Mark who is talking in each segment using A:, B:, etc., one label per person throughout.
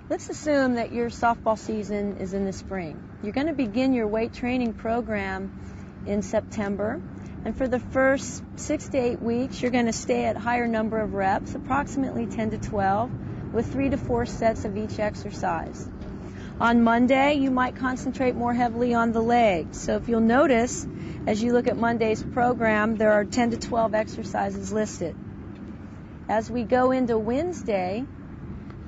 A: Let's assume that your softball season is in the spring. You're going to begin your weight training program in September, and for the first 6 to 8 weeks you're going to stay at higher number of reps, approximately 10 to 12, with 3 to 4 sets of each exercise. On Monday you might concentrate more heavily on the legs, so if you'll notice as you look at Monday's program there are 10 to 12 exercises listed. As we go into Wednesday,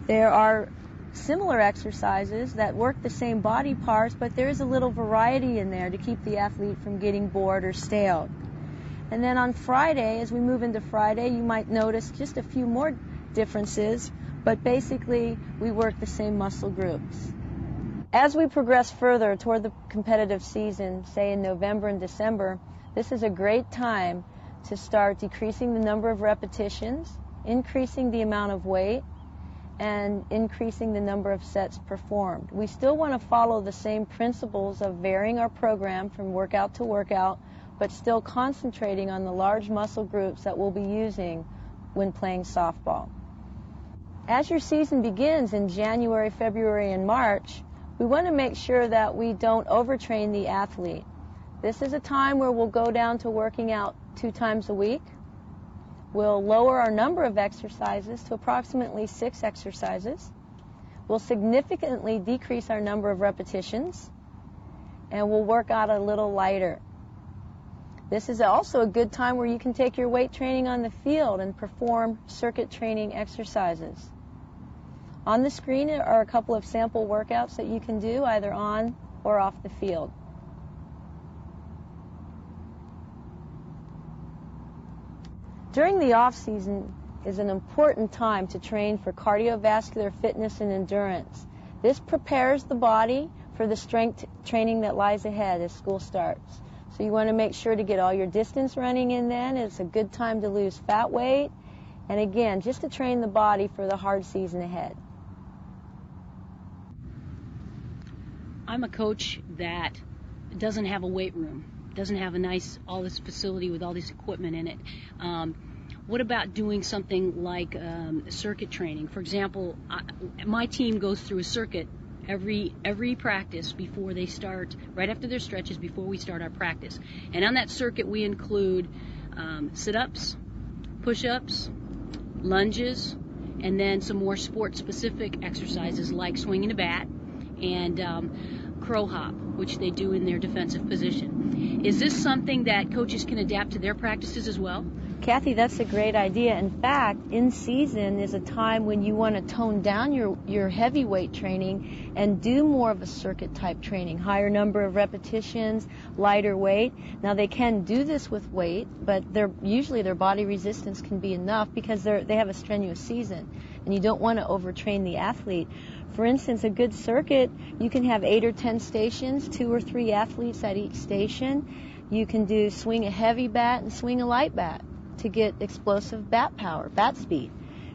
A: there are similar exercises that work the same body parts, but there is a little variety in there to keep the athlete from getting bored or stale. And then on Friday, as we move into Friday, you might notice just a few more differences, but basically we work the same muscle groups. As we progress further toward the competitive season, say in November and December, this is a great time to start decreasing the number of repetitions, increasing the amount of weight, and increasing the number of sets performed. We still want to follow the same principles of varying our program from workout to workout, but still concentrating on the large muscle groups that we'll be using when playing softball. As your season begins in January, February, and March, we want to make sure that we don't overtrain the athlete. This is a time where we'll go down to working out 2 times a week. We'll lower our number of exercises to approximately 6 exercises. We'll significantly decrease our number of repetitions, and we'll work out a little lighter. This is also a good time where you can take your weight training on the field and perform circuit training exercises. On the screen are a couple of sample workouts that you can do either on or off the field. During the off-season is an important time to train for cardiovascular fitness and endurance. This prepares the body for the strength training that lies ahead as school starts. So you want to make sure to get all your distance running in then. It's a good time to lose fat weight, and again, just to train the body for the hard season ahead.
B: I'm a coach that doesn't have a weight room, doesn't have a nice, all this facility with all this equipment in it. What about doing something like circuit training? For example, my team goes through a circuit every practice before they start, right after their stretches, before we start our practice. And on that circuit we include sit-ups, push-ups, lunges, and then some more sport-specific exercises like swinging a bat and crow hop, which they do in their defensive position. Is this something that coaches can adapt to their practices as well?
A: Kathy, that's a great idea. In fact, in season is a time when you want to tone down your heavyweight training and do more of a circuit type training, higher number of repetitions, lighter weight. Now they can do this with weight, but usually their body resistance can be enough because they have a strenuous season, and you don't want to overtrain the athlete. For instance, a good circuit, you can have 8 or 10 stations, 2 or 3 athletes at each station. You can do swing a heavy bat and swing a light bat to get explosive bat power, bat speed.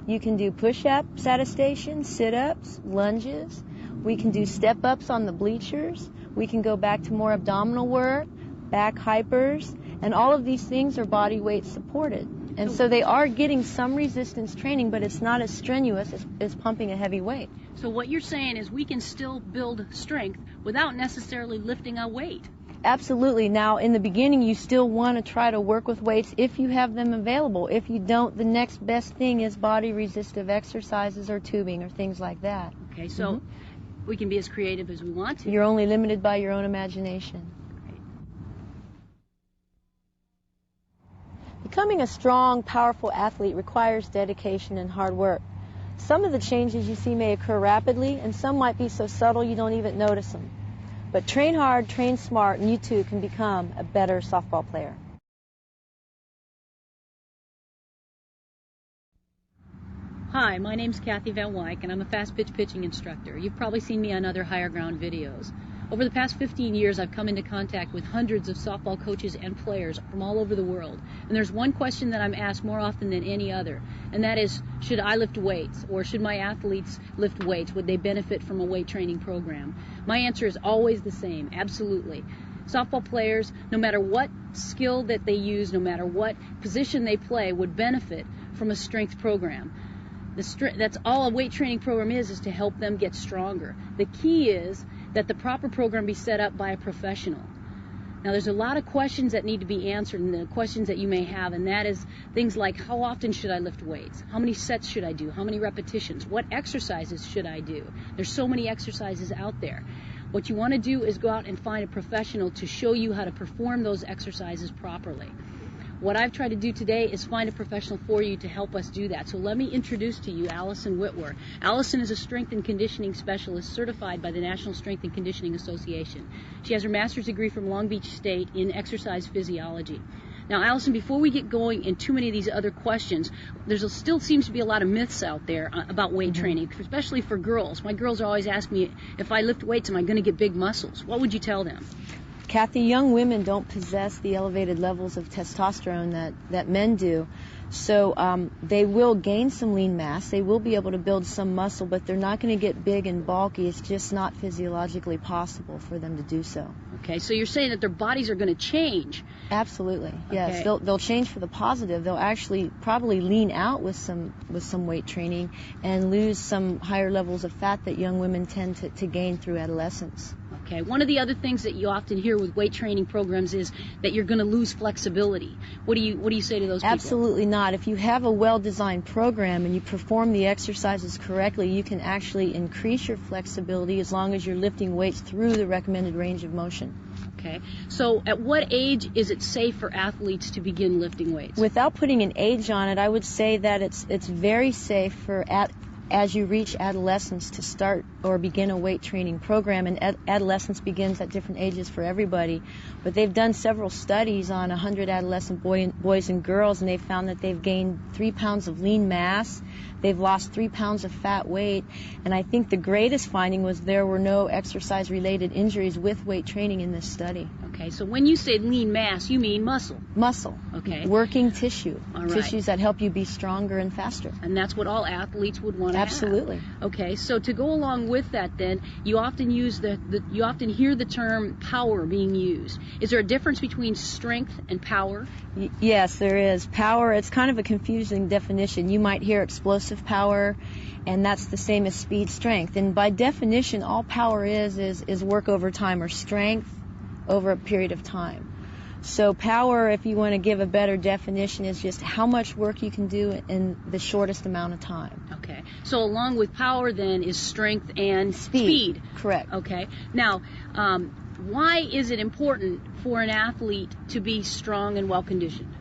A: You can do push-ups at a station, sit-ups, lunges. We can do step-ups on the bleachers. We can go back to more abdominal work, back hypers, and all of these things are body weight supported. And so they are getting some resistance training, but it's not as strenuous as pumping a heavy weight.
B: So what you're saying is we can still build strength without necessarily lifting a weight.
A: Absolutely. Now, in the beginning, you still want to try to work with weights if you have them available. If you don't, the next best thing is body resistive exercises or tubing or things like that.
B: Okay, so we can be as creative as we want to.
A: You're only limited by your own imagination. Becoming a strong, powerful athlete requires dedication and hard work. Some of the changes you see may occur rapidly, and some might be so subtle you don't even notice them. But train hard, train smart, and you too can become a better softball player.
B: Hi, my name's Kathy Van Wyck, and I'm a fast pitch pitching instructor. You've probably seen me on other higher ground videos. Over the past 15 years, I've come into contact with hundreds of softball coaches and players from all over the world. And there's one question that I'm asked more often than any other, and that is, should I lift weights, or should my athletes lift weights? Would they benefit from a weight training program? My answer is always the same, absolutely. Softball players, no matter what skill that they use, no matter what position they play, would benefit from a strength program. That's all a weight training program is to help them get stronger. The key is that the proper program be set up by a professional. Now, there's a lot of questions that need to be answered, and the questions that you may have, and that is things like, how often should I lift weights? How many sets should I do? How many repetitions? What exercises should I do? There's so many exercises out there. What you want to do is go out and find a professional to show you how to perform those exercises properly. What I've tried to do today is find a professional for you to help us do that. So let me introduce to you Allison Whitwer. Allison is a strength and conditioning specialist certified by the National Strength and Conditioning Association. She has her master's degree from Long Beach State in exercise physiology. Now, Allison, before we get going in too many of these other questions, still seems to be a lot of myths out there about weight training, especially for girls. My girls always ask me, if I lift weights, am I going to get big muscles? What would you tell them?
A: Kathy, young women don't possess the elevated levels of testosterone that men do. So they will gain some lean mass. They will be able to build some muscle, but they're not going to get big and bulky. It's just not physiologically possible for them to do so.
B: Okay, so you're saying that their bodies are going to change.
A: Absolutely, yes.
B: Okay.
A: They'll change for the positive. They'll actually probably lean out with some weight training and lose some higher levels of fat that young women tend to gain through adolescence.
B: Okay. One of the other things that you often hear with weight training programs is that you're going to lose flexibility. What do you say to those people?
A: Absolutely not. If you have a well-designed program and you perform the exercises correctly, you can actually increase your flexibility as long as you're lifting weights through the recommended range of motion.
B: Okay. So at what age is it safe for athletes to begin lifting weights?
A: Without putting an age on it, I would say that it's very safe for as you reach adolescence to start or begin a weight training program, and adolescence begins at different ages for everybody, but they've done several studies on 100 adolescent boys and girls, and they've found that they've gained 3 pounds of lean mass, they've lost 3 pounds of fat weight, and I think the greatest finding was there were no exercise-related injuries with weight training in this study.
B: Okay, so when you say lean mass, you mean muscle?
A: Muscle.
B: Okay.
A: Working tissue.
B: All right.
A: Tissues that help you be stronger and faster.
B: And that's what all athletes would want to have.
A: Absolutely.
B: Okay, so to go along with that then, you often use you often hear the term power being used. Is there a difference between strength and power?
A: Yes, there is. Power, it's kind of a confusing definition. You might hear explosive power, and that's the same as speed strength. And by definition, all power is work over time, or strength over a period of time. So power, if you want to give a better definition, is just how much work you can do in the shortest amount of time.
B: Okay. So along with power then is strength and speed.
A: Correct.
B: Okay. Now, why is it important for an athlete to be strong and well-conditioned?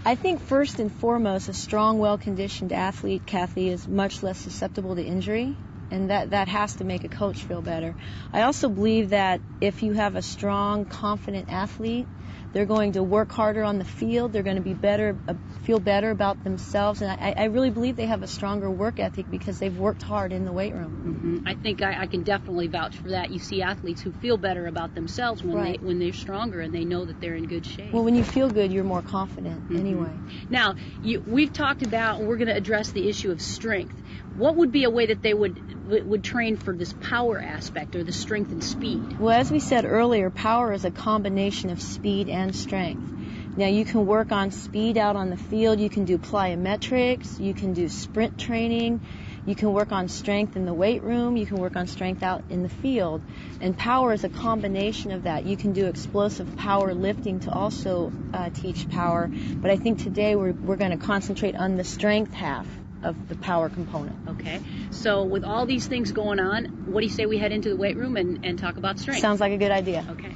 A: I think first and foremost, a strong, well-conditioned athlete, Kathy, is much less susceptible to injury, and that has to make a coach feel better. I also believe that if you have a strong, confident athlete, they're going to work harder on the field, they're going to be better, feel better about themselves, and I really believe they have a stronger work ethic because they've worked hard in the weight room.
B: Mm-hmm. I think I can definitely vouch for that. You see athletes who feel better about themselves when they're stronger and they know that they're in good shape.
A: Well, when you feel good, you're more confident anyway.
B: Now, we've talked about, we're going to address the issue of strength. What would be a way that they would train for this power aspect, or the strength and speed?
A: Well, as we said earlier, power is a combination of speed and strength. Now, you can work on speed out on the field, you can do plyometrics, you can do sprint training, you can work on strength in the weight room, you can work on strength out in the field. And power is a combination of that. You can do explosive power lifting to also teach power, but I think today we're going to concentrate on the strength half of the power component.
B: Okay. So with all these things going on, what do you say we head into the weight room and talk about strength?
A: Sounds like a good idea.
B: Okay.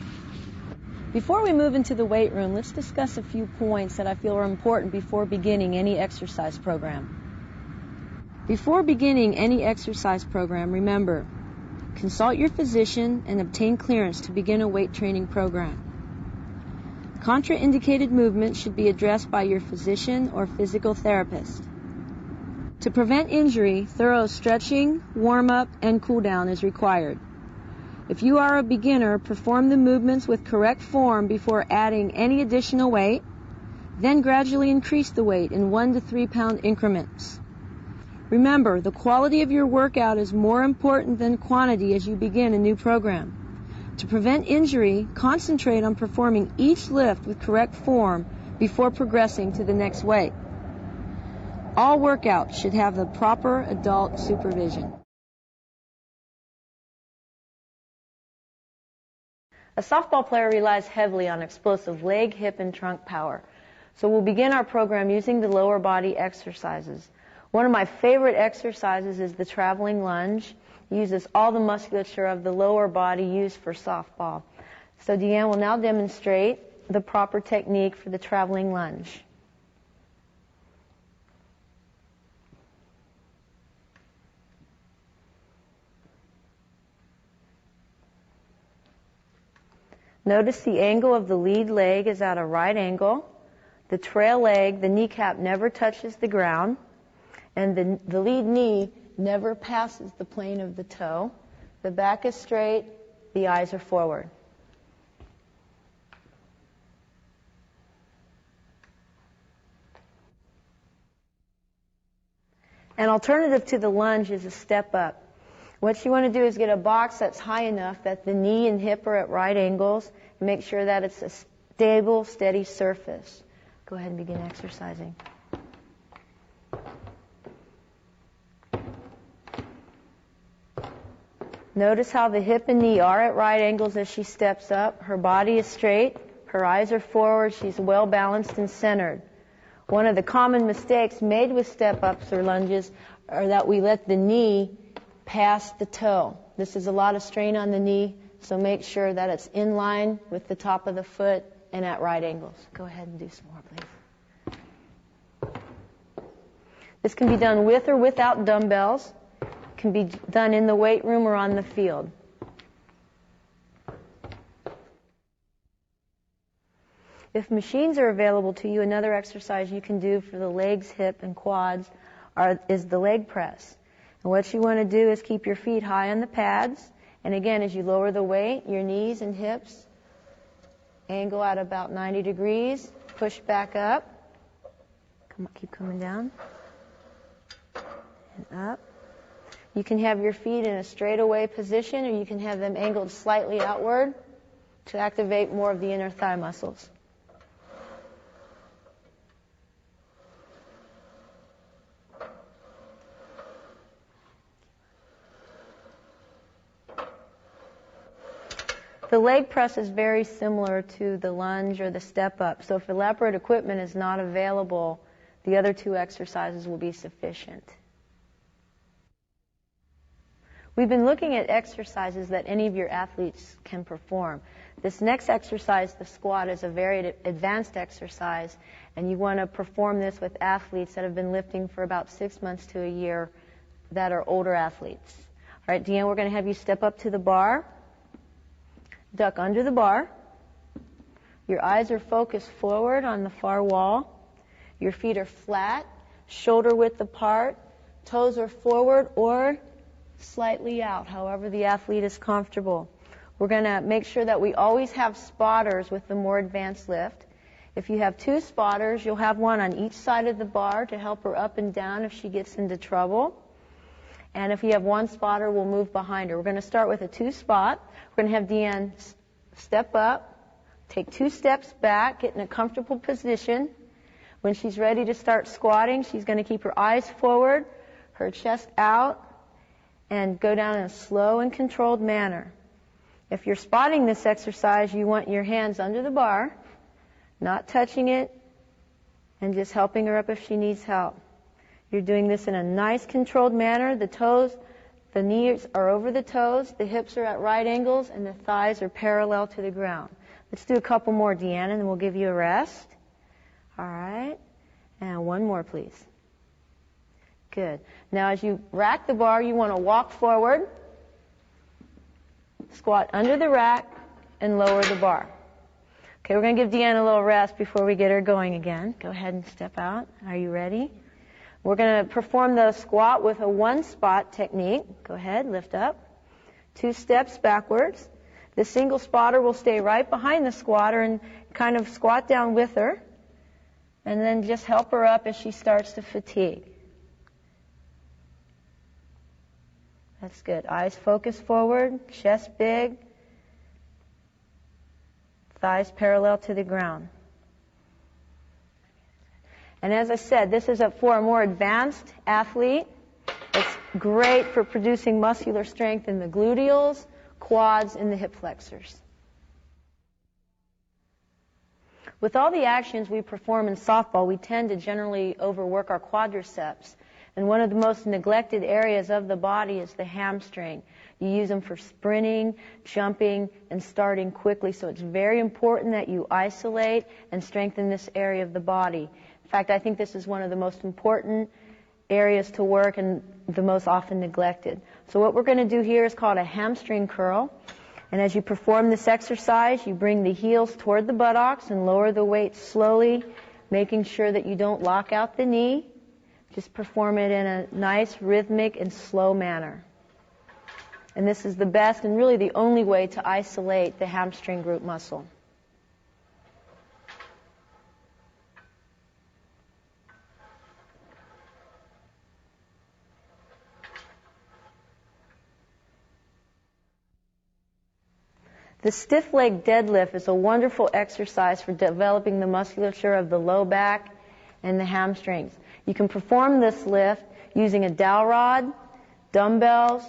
A: Before we move into the weight room, let's discuss a few points that I feel are important before beginning any exercise program. Before beginning any exercise program, remember, consult your physician and obtain clearance to begin a weight training program. Contraindicated movements should be addressed by your physician or physical therapist. To prevent injury, thorough stretching, warm-up, and cool-down is required. If you are a beginner, perform the movements with correct form before adding any additional weight, then gradually increase the weight in 1 to 3 pound increments. Remember, the quality of your workout is more important than quantity as you begin a new program. To prevent injury, concentrate on performing each lift with correct form before progressing to the next weight. All workouts should have the proper adult supervision. A softball player relies heavily on explosive leg, hip, and trunk power. So we'll begin our program using the lower body exercises. One of my favorite exercises is the traveling lunge. It uses all the musculature of the lower body used for softball. So Deanne will now demonstrate the proper technique for the traveling lunge. Notice the angle of the lead leg is at a right angle. The trail leg, the kneecap never touches the ground. And the lead knee never passes the plane of the toe. The back is straight, the eyes are forward. An alternative to the lunge is a step up. What you want to do is get a box that's high enough that the knee and hip are at right angles, and make sure that it's a stable, steady surface. Go ahead and begin exercising. Notice how the hip and knee are at right angles as she steps up. Her body is straight, her eyes are forward, she's well balanced and centered. One of the common mistakes made with step-ups or lunges are that we let the knee pass the toe. This is a lot of strain on the knee, so make sure that it's in line with the top of the foot and at right angles. Go ahead and do some more, please. This can be done with or without dumbbells. It can be done in the weight room or on the field. If machines are available to you, another exercise you can do for the legs, hip, and quads is the leg press. And what you want to do is keep your feet high on the pads. And again, as you lower the weight, your knees and hips angle at about 90 degrees. Push back up. Come on, keep coming down. And up. You can have your feet in a straightaway position, or you can have them angled slightly outward to activate more of the inner thigh muscles. The leg press is very similar to the lunge or the step up. So if elaborate equipment is not available, the other two exercises will be sufficient. We've been looking at exercises that any of your athletes can perform. This next exercise, the squat, is a very advanced exercise, and you want to perform this with athletes that have been lifting for about 6 months to a year that are older athletes. All right, Deanne, we're going to have you step up to the bar. Duck under the bar. Your eyes are focused forward on the far wall. Your feet are flat, shoulder width apart. Toes are forward or slightly out, however the athlete is comfortable. We're going to make sure that we always have spotters with the more advanced lift. If you have 2 spotters, you'll have one on each side of the bar to help her up and down if she gets into trouble. And if you have 1 spotter, we'll move behind her. We're going to start with a 2-spot. We're going to have Deanne step up, take 2 steps back, get in a comfortable position. When she's ready to start squatting, she's going to keep her eyes forward, her chest out, and go down in a slow and controlled manner. If you're spotting this exercise, you want your hands under the bar, not touching it, and just helping her up if she needs help. You're doing this in a nice, controlled manner. The knees are over the toes, the hips are at right angles, and the thighs are parallel to the ground. Let's do a couple more, Deanna, and then we'll give you a rest. All right. And 1 more, please. Good. Now, as you rack the bar, you want to walk forward, squat under the rack, and lower the bar. Okay, we're going to give Deanna a little rest before we get her going again. Go ahead and step out. Are you ready? We're going to perform the squat with a 1-spot technique. Go ahead, lift up. 2 steps backwards. The single spotter will stay right behind the squatter and kind of squat down with her. And then just help her up as she starts to fatigue. That's good. Eyes focused forward, chest big, thighs parallel to the ground. And as I said, this is for a more advanced athlete. It's great for producing muscular strength in the gluteals, quads, and the hip flexors. With all the actions we perform in softball, we tend to generally overwork our quadriceps. And one of the most neglected areas of the body is the hamstring. You use them for sprinting, jumping, and starting quickly. So it's very important that you isolate and strengthen this area of the body. In fact, I think this is one of the most important areas to work and the most often neglected. So what we're going to do here is called a hamstring curl. And as you perform this exercise, you bring the heels toward the buttocks and lower the weight slowly, making sure that you don't lock out the knee. Just perform it in a nice, rhythmic, and slow manner. And this is the best and really the only way to isolate the hamstring group muscle. The stiff leg deadlift is a wonderful exercise for developing the musculature of the low back and the hamstrings. You can perform this lift using a dowel rod, dumbbells,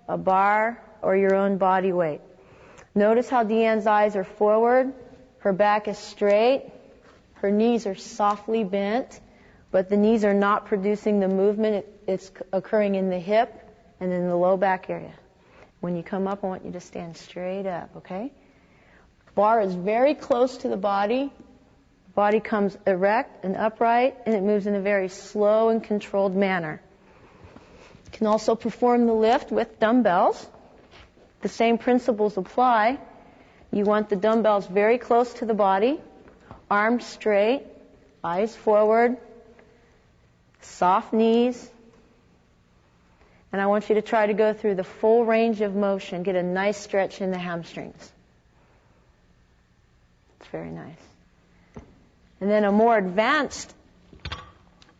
A: a bar, or your own body weight. Notice how Deanne's eyes are forward, her back is straight, her knees are softly bent, but the knees are not producing the movement. It's occurring in the hip and in the low back area. When you come up, I want you to stand straight up, okay? Bar is very close to the body. The body comes erect and upright, and it moves in a very slow and controlled manner. You can also perform the lift with dumbbells. The same principles apply. You want the dumbbells very close to the body, arms straight, eyes forward, soft knees. And I want you to try to go through the full range of motion, get a nice stretch in the hamstrings. It's very nice. And then a more advanced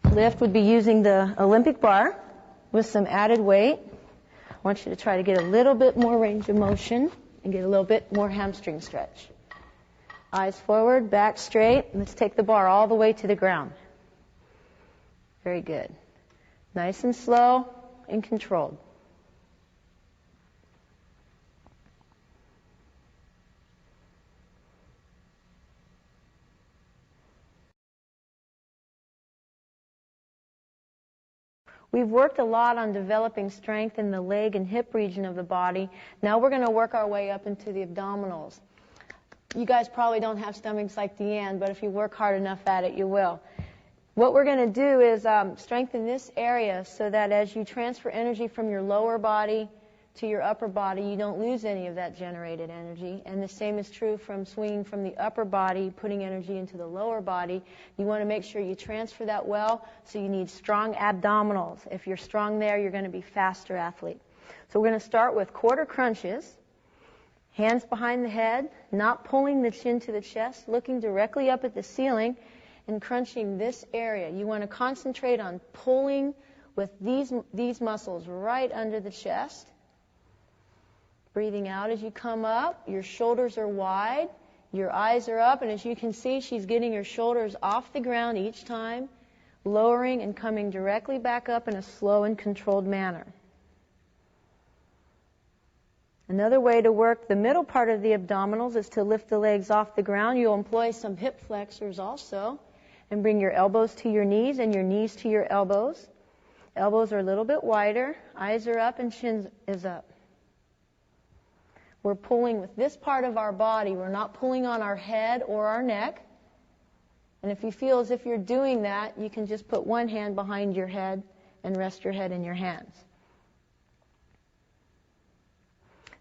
A: lift would be using the Olympic bar with some added weight. I want you to try to get a little bit more range of motion and get a little bit more hamstring stretch. Eyes forward, back straight. Let's take the bar all the way to the ground. Very good. Nice and slow and controlled. We've worked a lot on developing strength in the leg and hip region of the body. Now we're going to work our way up into the abdominals. You guys probably don't have stomachs like Deanne, but if you work hard enough at it, you will. What we're going to do is strengthen this area so that as you transfer energy from your lower body to your upper body, you don't lose any of that generated energy. And the same is true from swinging from the upper body, putting energy into the lower body. You want to make sure you transfer that well, so you need strong abdominals. If you're strong there, you're going to be a faster athlete. So we're going to start with quarter crunches, hands behind the head, not pulling the chin to the chest, looking directly up at the ceiling, and crunching this area. You want to concentrate on pulling with these muscles right under the chest. Breathing out as you come up. Your shoulders are wide. Your eyes are up. And as you can see, she's getting her shoulders off the ground each time, lowering and coming directly back up in a slow and controlled manner. Another way to work the middle part of the abdominals is to lift the legs off the ground. You'll employ some hip flexors also. And bring your elbows to your knees and your knees to your elbows. Elbows are a little bit wider. Eyes are up and chin is up. We're pulling with this part of our body. We're not pulling on our head or our neck. And if you feel as if you're doing that, you can just put one hand behind your head and rest your head in your hands.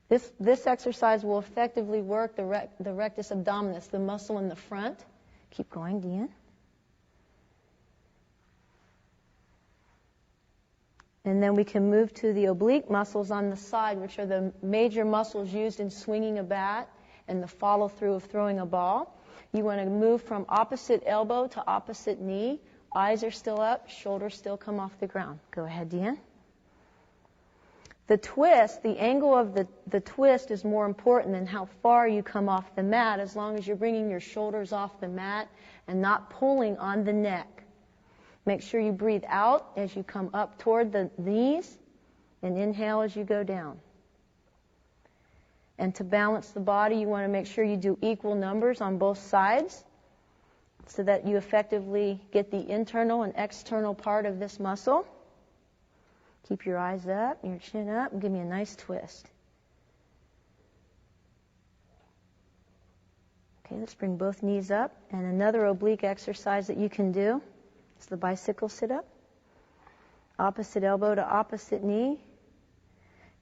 A: This exercise will effectively work the rectus abdominis, the muscle in the front. Keep going, Deanne. And then we can move to the oblique muscles on the side, which are the major muscles used in swinging a bat and the follow-through of throwing a ball. You want to move from opposite elbow to opposite knee. Eyes are still up, shoulders still come off the ground. Go ahead, Deanne. The twist, the angle of the twist is more important than how far you come off the mat, as long as you're bringing your shoulders off the mat and not pulling on the neck. Make sure you breathe out as you come up toward the knees and inhale as you go down. And to balance the body, you want to make sure you do equal numbers on both sides so that you effectively get the internal and external part of this muscle. Keep your eyes up, your chin up, and give me a nice twist. Okay, let's bring both knees up. And another oblique exercise that you can do is the bicycle sit-up. Opposite elbow to opposite knee.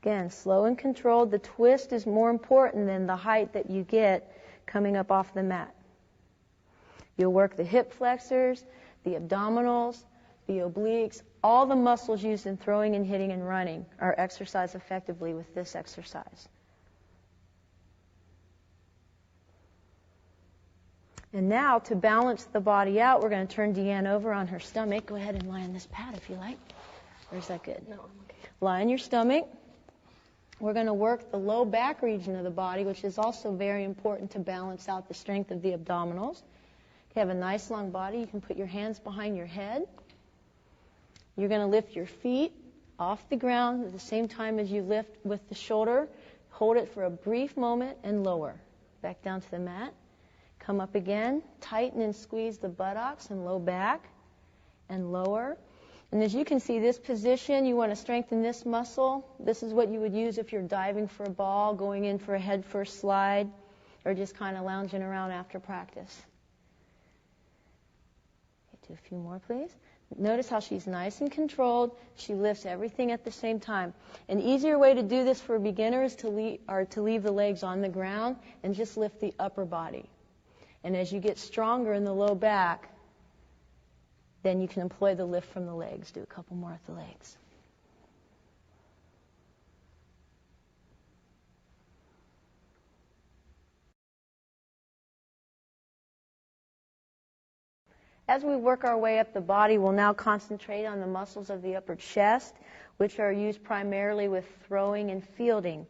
A: Again, slow and controlled. The twist is more important than the height that you get coming up off the mat. You'll work the hip flexors, the abdominals, the obliques. All the muscles used in throwing and hitting and running are exercised effectively with this exercise. And now, to balance the body out, we're going to turn Deanne over on her stomach. Go ahead and lie on this pad if you like. Or is that good? No, I'm okay. Lie on your stomach. We're going to work the low back region of the body, which is also very important to balance out the strength of the abdominals. You have a nice long body. You can put your hands behind your head. You're going to lift your feet off the ground at the same time as you lift with the shoulder. Hold it for a brief moment and lower. Back down to the mat. Come up again. Tighten and squeeze the buttocks and low back and lower. And as you can see, this position, you want to strengthen this muscle. This is what you would use if you're diving for a ball, going in for a head-first slide, or just kind of lounging around after practice. Okay, do a few more, please. Notice how she's nice and controlled. She lifts everything at the same time. An easier way to do this for a beginner is to leave the legs on the ground and just lift the upper body. And as you get stronger in the low back, then you can employ the lift from the legs. Do a couple more at the legs. As we work our way up the body, we'll now concentrate on the muscles of the upper chest, which are used primarily with throwing and fielding.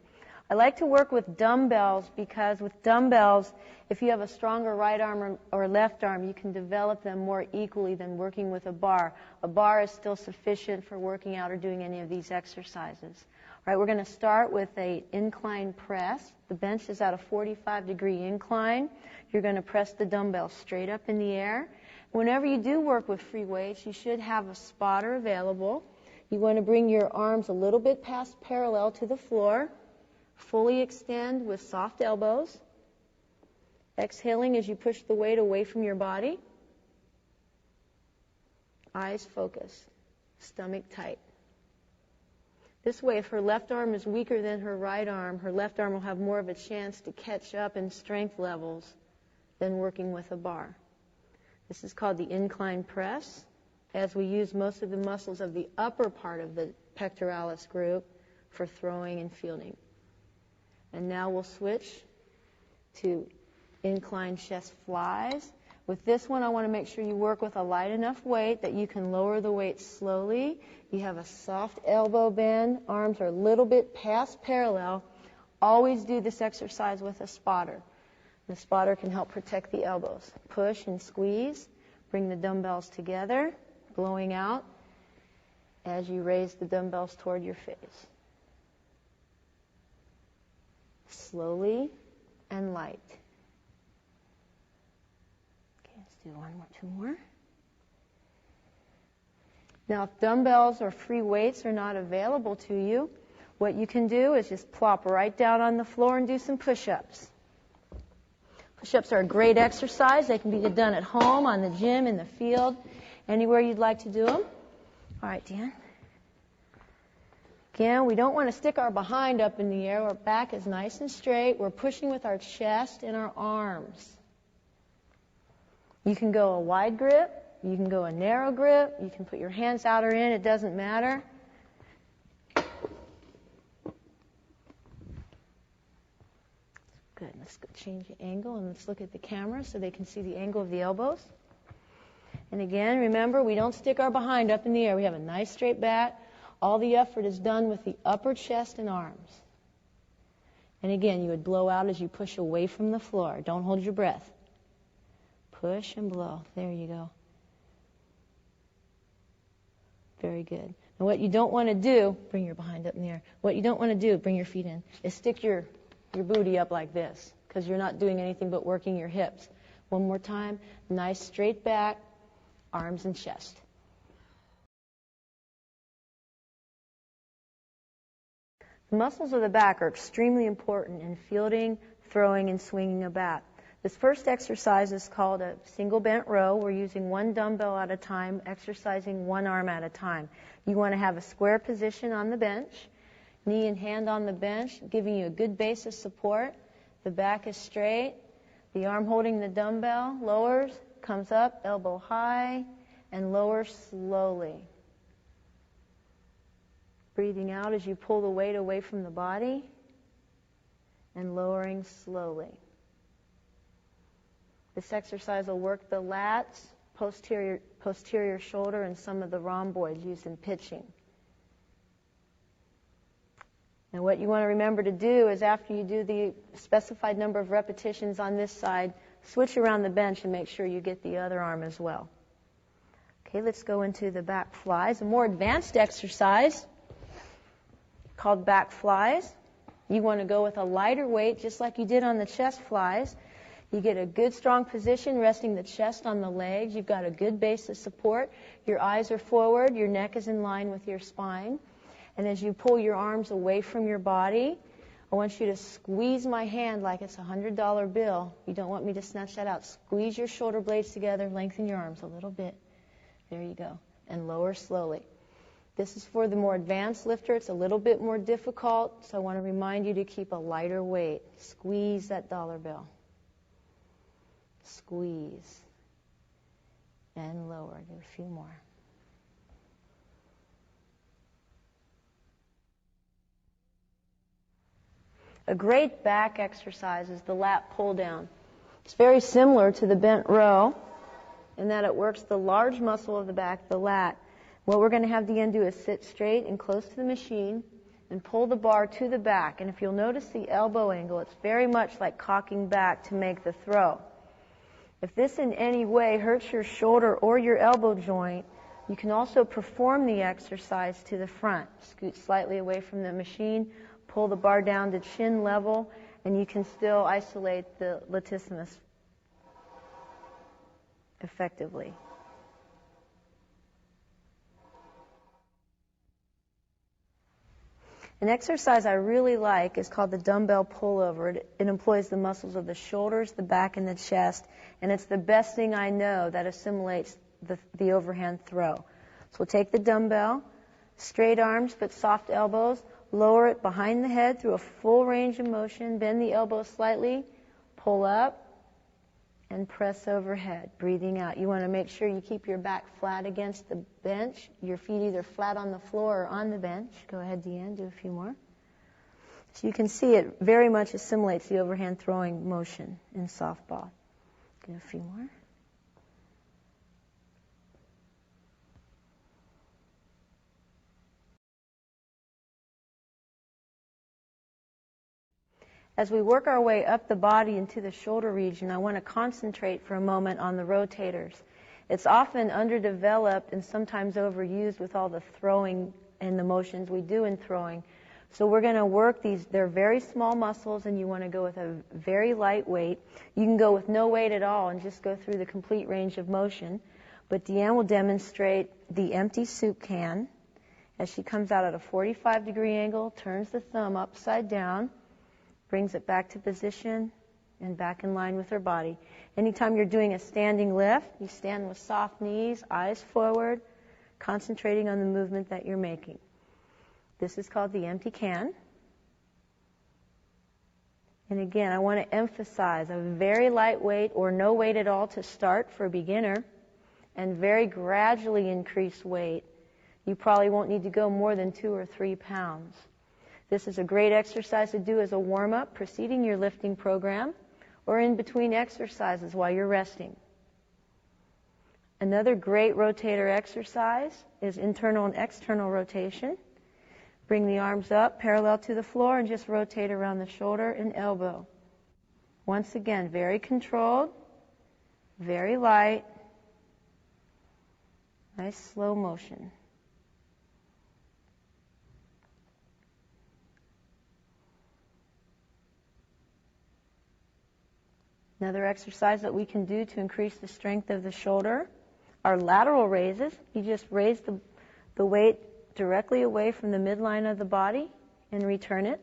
A: I like to work with dumbbells because with dumbbells, if you have a stronger right arm or left arm, you can develop them more equally than working with a bar. A bar is still sufficient for working out or doing any of these exercises. All right, we're going to start with an incline press. The bench is at a 45-degree incline. You're going to press the dumbbell straight up in the air. Whenever you do work with free weights, you should have a spotter available. You want to bring your arms a little bit past parallel to the floor. Fully extend with soft elbows. Exhaling as you push the weight away from your body. Eyes focused. Stomach tight. This way, if her left arm is weaker than her right arm, her left arm will have more of a chance to catch up in strength levels than working with a bar. This is called the incline press, as we use most of the muscles of the upper part of the pectoralis group for throwing and fielding. And now we'll switch to incline chest flies. With this one, I want to make sure you work with a light enough weight that you can lower the weight slowly. You have a soft elbow bend. Arms are a little bit past parallel. Always do this exercise with a spotter. The spotter can help protect the elbows. Push and squeeze. Bring the dumbbells together, blowing out as you raise the dumbbells toward your face. Slowly and light. Okay, let's do two more. Now, if dumbbells or free weights are not available to you, what you can do is just plop right down on the floor and do some push-ups. Push-ups are a great exercise. They can be done at home, on the gym, in the field, anywhere you'd like to do them. All right, Dan. Again, we don't want to stick our behind up in the air. Our back is nice and straight. We're pushing with our chest and our arms. You can go a wide grip. You can go a narrow grip. You can put your hands out or in. It doesn't matter. Good. Let's go change the angle and let's look at the camera so they can see the angle of the elbows. And again, remember, we don't stick our behind up in the air. We have a nice straight back. All the effort is done with the upper chest and arms. And again, you would blow out as you push away from the floor. Don't hold your breath. Push and blow. There you go. Very good. And what you don't want to do, bring your behind up in the air. What you don't want to do, bring your feet in, is stick your booty up like this, because you're not doing anything but working your hips. One more time. Nice straight back, arms and chest. The muscles of the back are extremely important in fielding, throwing, and swinging a bat. This first exercise is called a single bent row. We're using one dumbbell at a time, exercising one arm at a time. You want to have a square position on the bench, knee and hand on the bench, giving you a good base of support. The back is straight. The arm holding the dumbbell lowers, comes up, elbow high, and lowers slowly. Breathing out as you pull the weight away from the body, and lowering slowly. This exercise will work the lats, posterior shoulder, and some of the rhomboids used in pitching. And what you want to remember to do is after you do the specified number of repetitions on this side, switch around the bench and make sure you get the other arm as well. Okay, let's go into the back flies, a more advanced exercise called back flies. You want to go with a lighter weight, just like you did on the chest flies. You get a good strong position, resting the chest on the legs. You've got a good base of support. Your eyes are forward. Your neck is in line with your spine. And as you pull your arms away from your body, I want you to squeeze my hand like it's a $100 bill. You don't want me to snatch that out. Squeeze your shoulder blades together. Lengthen your arms a little bit. There you go. And lower slowly. This is for the more advanced lifter. It's a little bit more difficult, so I want to remind you to keep a lighter weight. Squeeze that dollar bill. Squeeze. And lower. Do a few more. A great back exercise is the lat pull down. It's very similar to the bent row in that it works the large muscle of the back, the lat. What we're going to have Deanne do is sit straight and close to the machine and pull the bar to the back. And if you'll notice the elbow angle, it's very much like cocking back to make the throw. If this in any way hurts your shoulder or your elbow joint, you can also perform the exercise to the front. Scoot slightly away from the machine, pull the bar down to chin level, and you can still isolate the latissimus effectively. An exercise I really like is called the dumbbell pullover. It employs the muscles of the shoulders, the back, and the chest, and it's the best thing I know that assimilates the overhand throw. So we'll take the dumbbell, straight arms but soft elbows, lower it behind the head through a full range of motion, bend the elbows slightly, pull up, and press overhead, breathing out. You want to make sure you keep your back flat against the bench, your feet either flat on the floor or on the bench. Go ahead, Deanne, do a few more. So you can see it very much assimilates the overhand throwing motion in softball. Do a few more. As we work our way up the body into the shoulder region, I want to concentrate for a moment on the rotators. It's often underdeveloped and sometimes overused with all the throwing and the motions we do in throwing. So we're going to work these. They're very small muscles, and you want to go with a very light weight. You can go with no weight at all and just go through the complete range of motion. But Deanne will demonstrate the empty soup can as she comes out at a 45-degree angle, turns the thumb upside down, brings it back to position and back in line with her body. Anytime you're doing a standing lift, you stand with soft knees, eyes forward, concentrating on the movement that you're making. This is called the empty can. And again, I want to emphasize a very light weight or no weight at all to start for a beginner, and very gradually increase weight. You probably won't need to go more than 2 or 3 pounds. This is a great exercise to do as a warm-up preceding your lifting program or in between exercises while you're resting. Another great rotator exercise is internal and external rotation. Bring the arms up parallel to the floor and just rotate around the shoulder and elbow. Once again, very controlled, very light, nice slow motion. Another exercise that we can do to increase the strength of the shoulder are lateral raises. You just raise the weight directly away from the midline of the body and return it.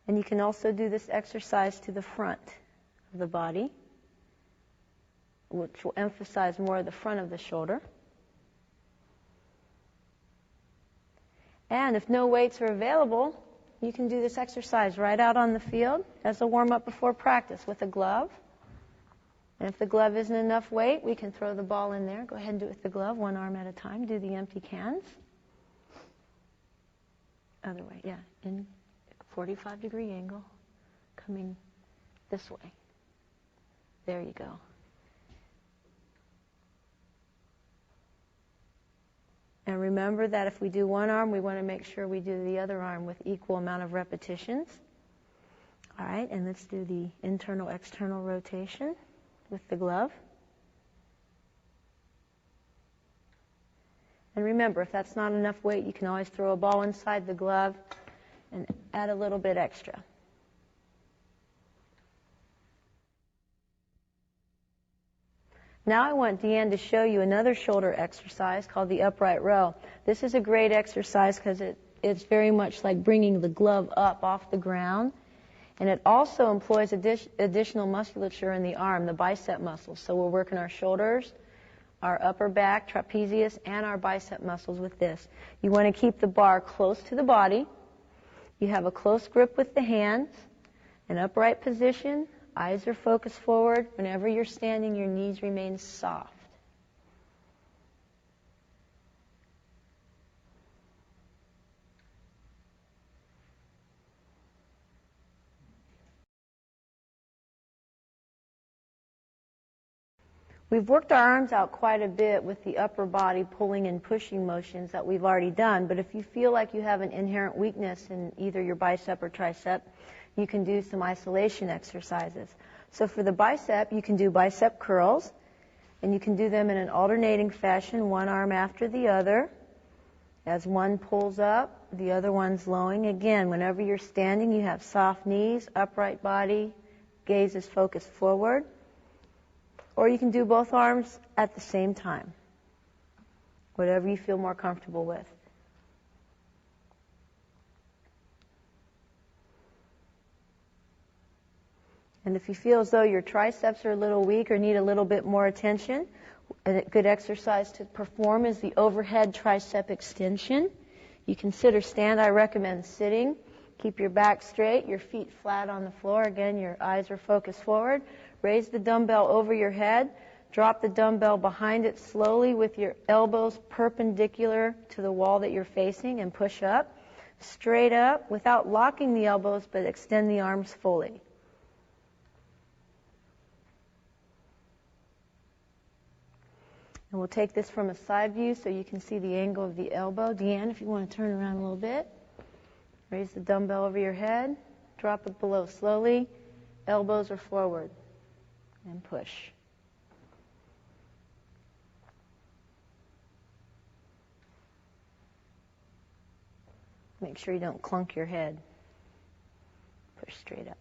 A: And you can also do this exercise to the front of the body, which will emphasize more of the front of the shoulder. And if no weights are available, you can do this exercise right out on the field as a warm-up before practice with a glove. And if the glove isn't enough weight, we can throw the ball in there. Go ahead and do it with the glove, one arm at a time. Do the empty cans. Other way, yeah. In 45-degree angle, coming this way. There you go. And remember that if we do one arm, we want to make sure we do the other arm with equal amount of repetitions. All right, and let's do the internal-external rotation with the glove. And remember, if that's not enough weight, you can always throw a ball inside the glove and add a little bit extra. Now I want Deanne to show you another shoulder exercise called the upright row. This is a great exercise because it's very much like bringing the glove up off the ground. And it also employs additional musculature in the arm, the bicep muscles. So we're working our shoulders, our upper back, trapezius, and our bicep muscles with this. You want to keep the bar close to the body. You have a close grip with the hands, an upright position. Eyes are focused forward. Whenever you're standing, your knees remain soft. We've worked our arms out quite a bit with the upper body pulling and pushing motions that we've already done, but if you feel like you have an inherent weakness in either your bicep or tricep, you can do some isolation exercises. So for the bicep, you can do bicep curls, and you can do them in an alternating fashion, one arm after the other. As one pulls up, the other one's lowering. Again, whenever you're standing, you have soft knees, upright body, gaze is focused forward. Or you can do both arms at the same time, whatever you feel more comfortable with. And if you feel as though your triceps are a little weak or need a little bit more attention, a good exercise to perform is the overhead tricep extension. You consider stand. I recommend sitting. Keep your back straight, your feet flat on the floor. Again, your eyes are focused forward. Raise the dumbbell over your head. Drop the dumbbell behind it slowly with your elbows perpendicular to the wall that you're facing and push up. Straight up without locking the elbows, but extend the arms fully. And we'll take this from a side view so you can see the angle of the elbow. Deanne, if you want to turn around a little bit. Raise the dumbbell over your head. Drop it below slowly. Elbows are forward. And push. Make sure you don't clunk your head. Push straight up.